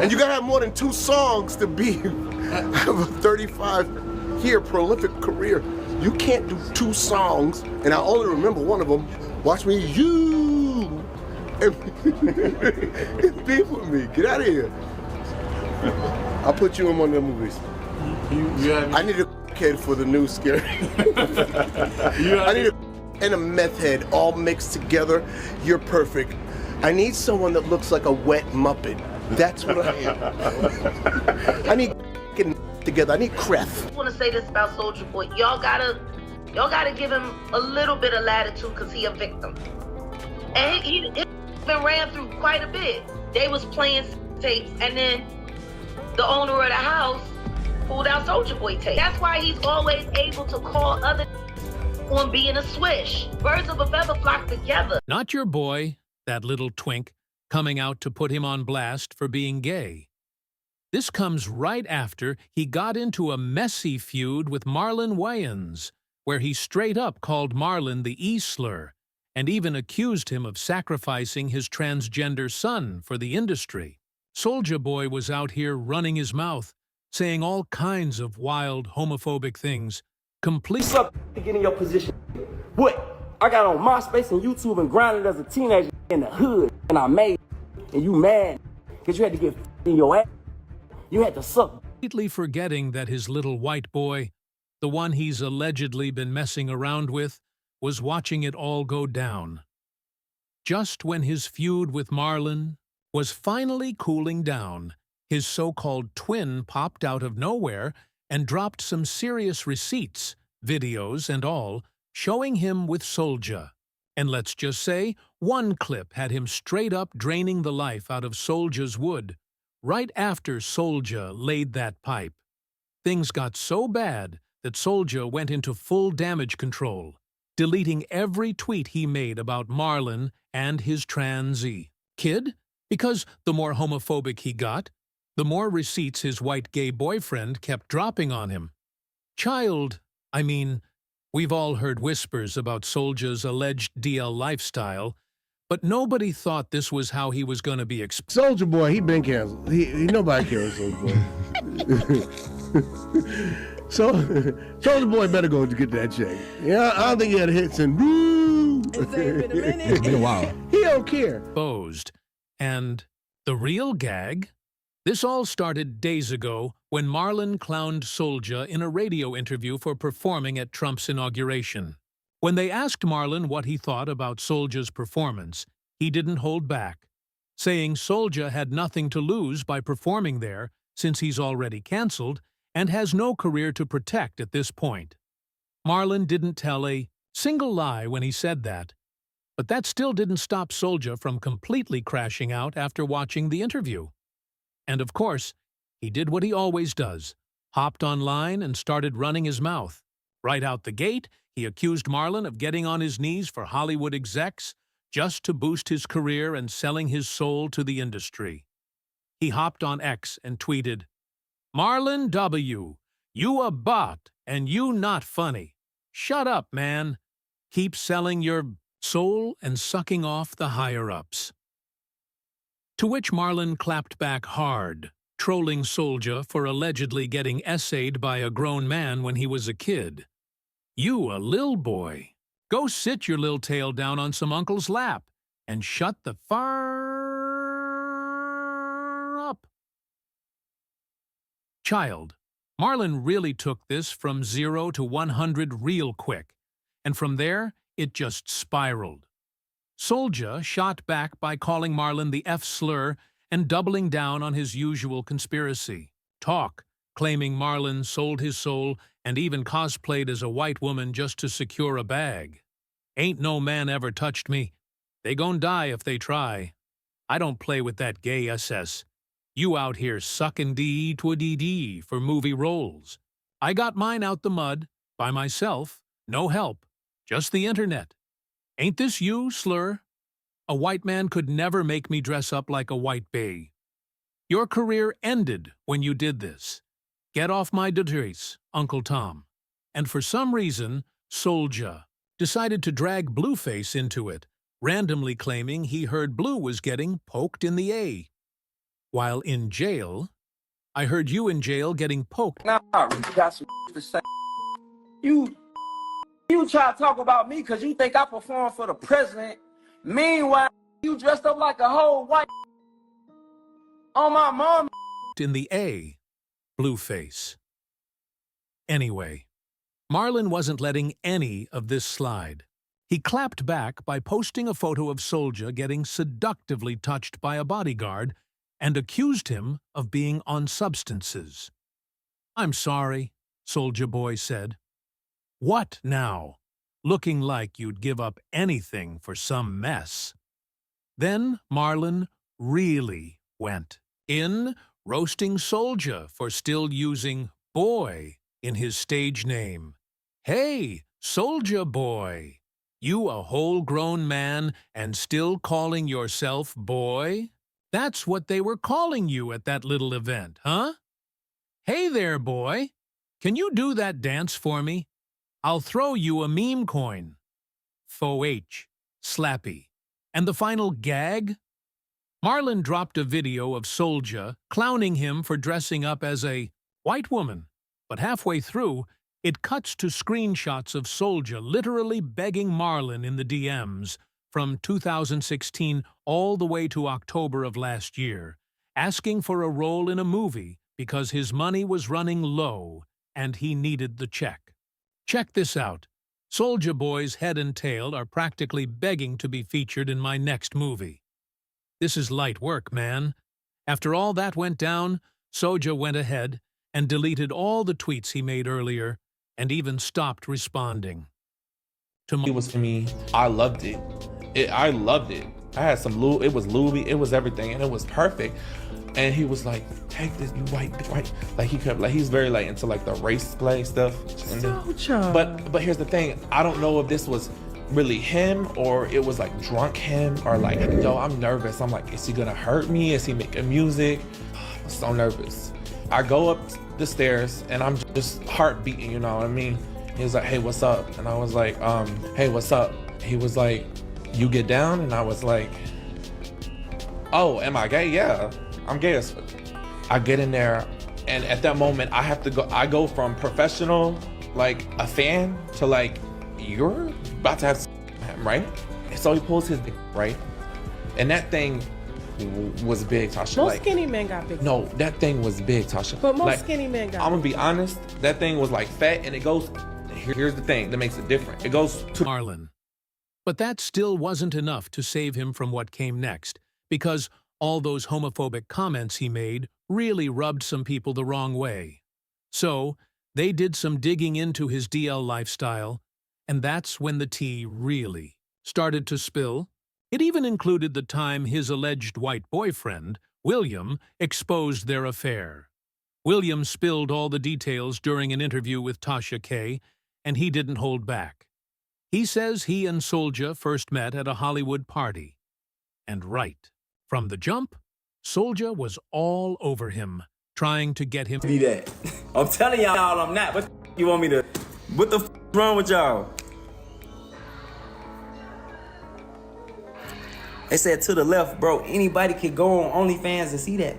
And you gotta have more than 2 songs to be have a 35-year prolific career. You can't do 2 songs, and I only remember one of them. Watch me, you, and be with me. Get out of here. I'll put you in one of the movies. I need a kid for the new Scary. I need a and a meth head all mixed together. You're perfect. I need someone that looks like a wet Muppet. That's what I am. I need together. I need Cref. I want to say this about Soulja Boy. Y'all gotta give him a little bit of latitude because he a victim. And he been ran through quite a bit. They was playing tapes, and then the owner of the house pulled out Soulja Boy tape. That's why he's always able to call other on being a swish. Birds of a feather flock together. Not your boy, that little twink, coming out to put him on blast for being gay. This comes right after he got into a messy feud with Marlon Wayans, where he straight up called Marlon the E-slur and even accused him of sacrificing his transgender son for the industry. Soulja Boy was out here running his mouth, saying all kinds of wild homophobic things, What's up to get in your position? What? I got on MySpace and YouTube and grinded as a teenager in the hood, and I made and you mad because you had to get in your ass. You had to suck. completely forgetting that his little white boy, the one he's allegedly been messing around with, was watching it all go down. Just when his feud with Marlon was finally cooling down, his so-called twin popped out of nowhere and dropped some serious receipts, videos and all, showing him with Soulja. And let's just say, one clip had him straight up draining the life out of Soulja's wood, right after Soulja laid that pipe. Things got so bad that Soulja went into full damage control, deleting every tweet he made about Marlon and his transy kid, because the more homophobic he got, the more receipts his white gay boyfriend kept dropping on him. We've all heard whispers about Soulja's alleged DL lifestyle, but nobody thought this was how he was going to be exposed. Soulja Boy, he been canceled. Nobody cares Soulja Boy. So Soulja Boy better go to get that check. Yeah, I don't think he had hits and woo. It's been a minute. It's been a while. He don't care. And the real gag? This all started days ago when Marlon clowned Soulja in a radio interview for performing at Trump's inauguration. When they asked Marlon what he thought about Soulja's performance, he didn't hold back, saying Soulja had nothing to lose by performing there since he's already canceled and has no career to protect at this point. Marlon didn't tell a single lie when he said that, but that still didn't stop Soulja from completely crashing out after watching the interview. And of course, he did what he always does, hopped online and started running his mouth. Right out the gate, he accused Marlon of getting on his knees for Hollywood execs just to boost his career and selling his soul to the industry. He hopped on X and tweeted, "Marlon W., you a bot and you not funny. Shut up, man. Keep selling your soul and sucking off the higher-ups." To which Marlon clapped back hard, trolling Soulja for allegedly getting essayed by a grown man when he was a kid. "You a lil boy. Go sit your lil tail down on some uncle's lap and shut the far up." Marlon really took this from 0 to 100 real quick, and from there, it just spiraled. Soulja shot back by calling Marlon the F-slur and doubling down on his usual conspiracy talk, claiming Marlon sold his soul and even cosplayed as a white woman just to secure a bag. "Ain't no man ever touched me. They gon' die if they try. I don't play with that gay SS. You out here suckin' D-to-a-D-D for movie roles. I got mine out the mud, by myself, no help, just the internet. Ain't this you, slur? A white man could never make me dress up like a white bae. Your career ended when you did this. Get off my trace, Uncle Tom." And for some reason, Soulja decided to drag Blueface into it, randomly claiming he heard Blue was getting poked in the A. while in jail, I heard you in jail getting poked. Nah, you got some to say. You try to talk about me because you think I perform for the president. Meanwhile, you dressed up like a whole white on my mom. In the A, Blueface. Anyway, Marlon wasn't letting any of this slide. He clapped back by posting a photo of Soulja getting seductively touched by a bodyguard and accused him of being on substances. "I'm sorry," Soulja Boy said. "What now? Looking like you'd give up anything for some mess." Then Marlon really went in, roasting Soulja for still using boy in his stage name. "Hey, Soulja Boy, you a whole-grown man and still calling yourself boy? That's what they were calling you at that little event, huh? Hey there, boy, can you do that dance for me? I'll throw you a meme coin." Faux H, Slappy. And the final gag? Marlon dropped a video of Soulja clowning him for dressing up as a white woman, but halfway through, it cuts to screenshots of Soulja literally begging Marlon in the DMs from 2016 all the way to October of last year, asking for a role in a movie because his money was running low and he needed the check. Check this out. Soulja Boy's head and tail are practically begging to be featured in my next movie. This is light work, man. After all that went down, Soulja went ahead and deleted all the tweets he made earlier and even stopped responding. It was for me. I loved it. I loved it. I had some it was Louis, it was everything, and it was perfect. And he was like, "Take this, you white." Like he kept, like he's very like into like the race play stuff. But here's the thing, I don't know if this was really him or it was like drunk him or like, yo, I'm nervous. I'm like, is he gonna hurt me? Is he making music? I'm so nervous. I go up the stairs and I'm just heart beating, you know what I mean? He was like, "Hey, what's up?" And I was like, "Hey, what's up?" He was like, "You get down?" And I was like, "Oh, am I gay? Yeah, I'm gay as fuck." I get in there, and at that moment, I go from professional, like a fan, to like, you're about to have him, right? So he pulls his dick, right? And that thing was big, Tasha. Most like, skinny men got big. No, that thing was big, Tasha. But most like, skinny men got I'm gonna be honest, that thing was like fat, and it goes, here's the thing that makes it different. It goes to Marlon. But that still wasn't enough to save him from what came next, because all those homophobic comments he made really rubbed some people the wrong way. So, they did some digging into his DL lifestyle, and that's when the tea really started to spill. It even included the time his alleged white boyfriend, William, exposed their affair. William spilled all the details during an interview with Tasha K, and he didn't hold back. He says he and Soulja first met at a Hollywood party. And right from the jump, Soulja was all over him, trying to get him. Be that. I'm telling y'all I'm not. What you want me to? What the wrong with y'all? They said to the left, bro, anybody could go on OnlyFans and see that.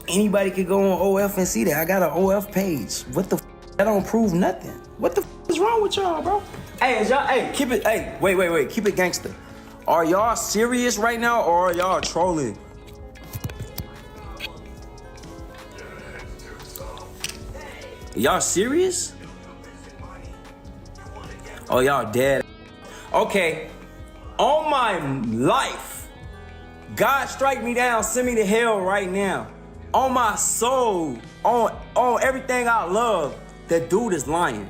Anybody could go on OF and see that. I got an OF page. What the that don't prove nothing. What the is wrong with y'all, bro? Hey, y'all, hey, keep it, hey, wait, keep it gangster. Are y'all serious right now or are y'all trolling? Y'all serious? Oh, y'all dead. Okay, on my life, God strike me down, send me to hell right now. On my soul, on everything I love, that dude is lying.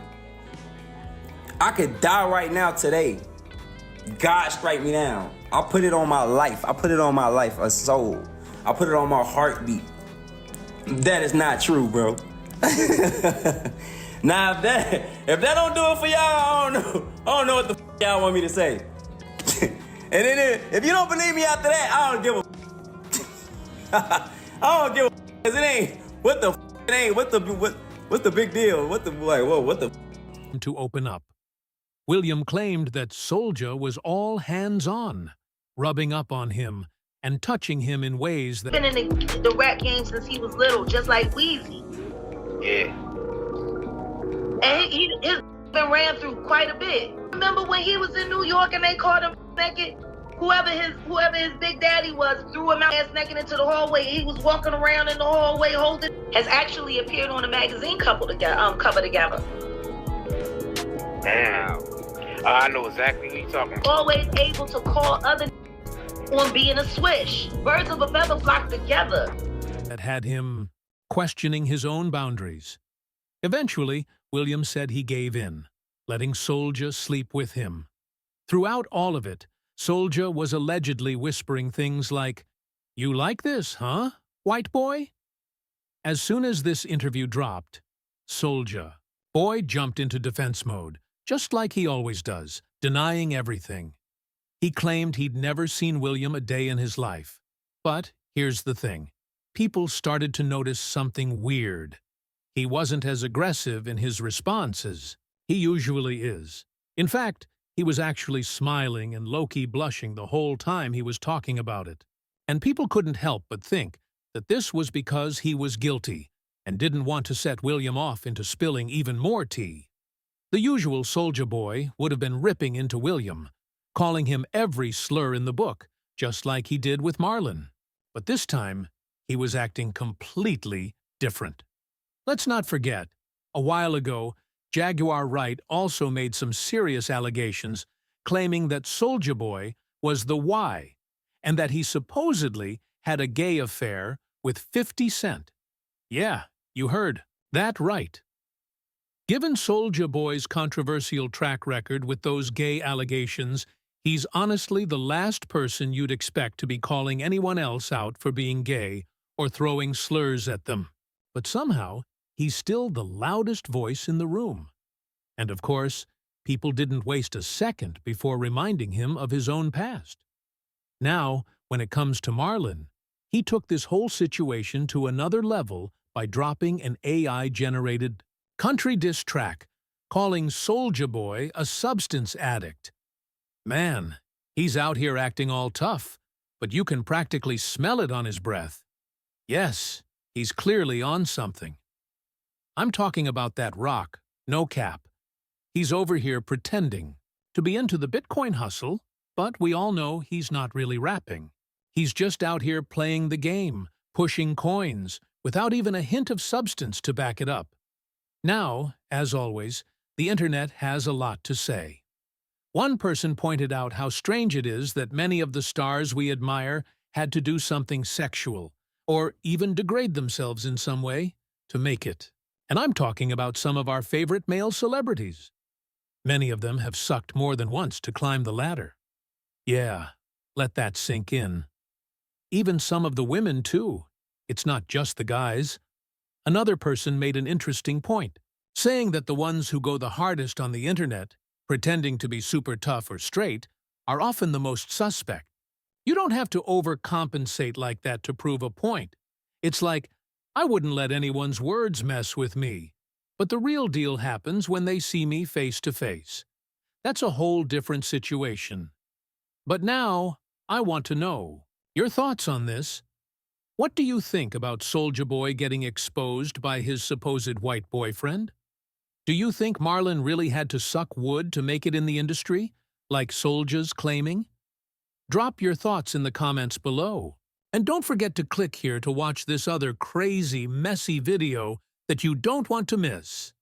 I could die right now today. God strike me down. I put it on my life. I put it on my life, a soul. I put it on my heartbeat. That is not true, bro. Now, if that don't do it for y'all, I don't know what the y'all want me to say. And then if you don't believe me after that, I don't give a I don't give a cause it ain't what the it ain't what's the big deal? What the like whoa, what the to open up. William claimed that Soulja was all hands-on, rubbing up on him and touching him in ways that Been in the rap game since he was little, just like Weezy. Yeah. And he's been ran through quite a bit. Remember when he was in New York and they caught him naked? Whoever his big daddy was threw him out ass naked into the hallway. He was walking around in the hallway holding. Has actually appeared on a magazine cover together. Damn. I know exactly who you're talking about. Always able to call other on being a swish. Birds of a feather flock together. had him questioning his own boundaries. Eventually, William said he gave in, letting Soulja sleep with him. Throughout all of it, Soulja was allegedly whispering things like, "You like this, huh, white boy?" As soon as this interview dropped, Soulja Boy jumped into defense mode, just like he always does, denying everything. He claimed he'd never seen William a day in his life. But here's the thing. People started to notice something weird. He wasn't as aggressive in his responses. He usually is. In fact, he was actually smiling and low-key blushing the whole time he was talking about it. And people couldn't help but think that this was because he was guilty and didn't want to set William off into spilling even more tea. The usual Soulja Boy would have been ripping into William, calling him every slur in the book, just like he did with Marlon. But this time, he was acting completely different. Let's not forget, a while ago, Jaguar Wright also made some serious allegations, claiming that Soulja Boy was the why, and that he supposedly had a gay affair with 50 Cent. Yeah, you heard that right. Given Soulja Boy's controversial track record with those gay allegations, he's honestly the last person you'd expect to be calling anyone else out for being gay or throwing slurs at them. But somehow, he's still the loudest voice in the room. And of course, people didn't waste a second before reminding him of his own past. Now, when it comes to Marlon, he took this whole situation to another level by dropping an AI-generated country diss track, calling Soulja Boy a substance addict. Man, he's out here acting all tough, but you can practically smell it on his breath. Yes, he's clearly on something. I'm talking about that rock, no cap. He's over here pretending to be into the Bitcoin hustle, but we all know he's not really rapping. He's just out here playing the game, pushing coins, without even a hint of substance to back it up. Now, as always, the internet has a lot to say. One person pointed out how strange it is that many of the stars we admire had to do something sexual, or even degrade themselves in some way, to make it. And I'm talking about some of our favorite male celebrities. Many of them have sucked more than once to climb the ladder. Yeah, let that sink in. Even some of the women, too. It's not just the guys. Another person made an interesting point, saying that the ones who go the hardest on the internet, pretending to be super tough or straight, are often the most suspect. You don't have to overcompensate like that to prove a point. It's like, I wouldn't let anyone's words mess with me. But the real deal happens when they see me face to face. That's a whole different situation. But now, I want to know your thoughts on this. What do you think about Soulja Boy getting exposed by his supposed white boyfriend? Do you think Marlon really had to suck wood to make it in the industry, like Soulja's claiming? Drop your thoughts in the comments below. And don't forget to click here to watch this other crazy, messy video that you don't want to miss.